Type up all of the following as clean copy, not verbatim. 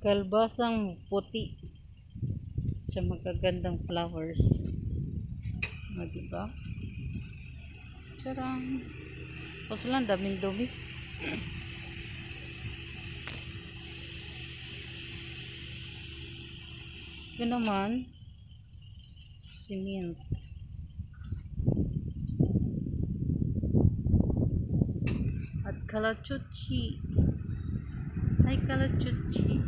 Kalbasang puti. Siya magagandang flowers. O, diba? Charang. Tapos lang, daming dumi. Ito naman, cement. At kalachuchi. Hi, kalachuchi.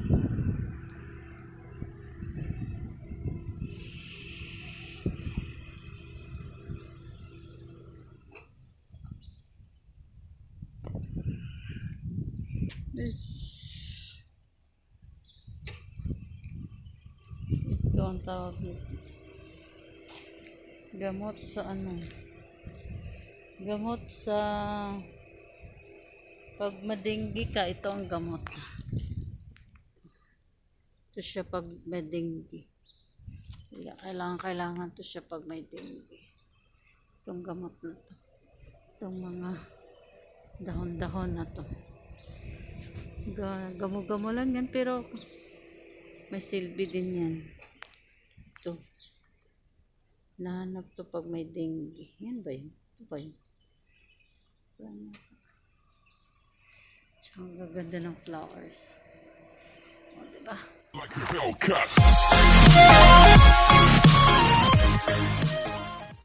Ito ang tawag nito. Gamot sa ano? Gamot sa pag madenggi ka, ito ang gamot. Ito siya pag may dengue. Kailangan to siya pag may dengue. Itong gamot na to. Itong mga dahon-dahon na to. Gamo-gamo lang yan, pero may silbi din yan. Ito. Nahanap to pag may dengue. Yan ba yun? Ito ba yun? Ang gaganda ng flowers. O, diba? Like a Hellcat.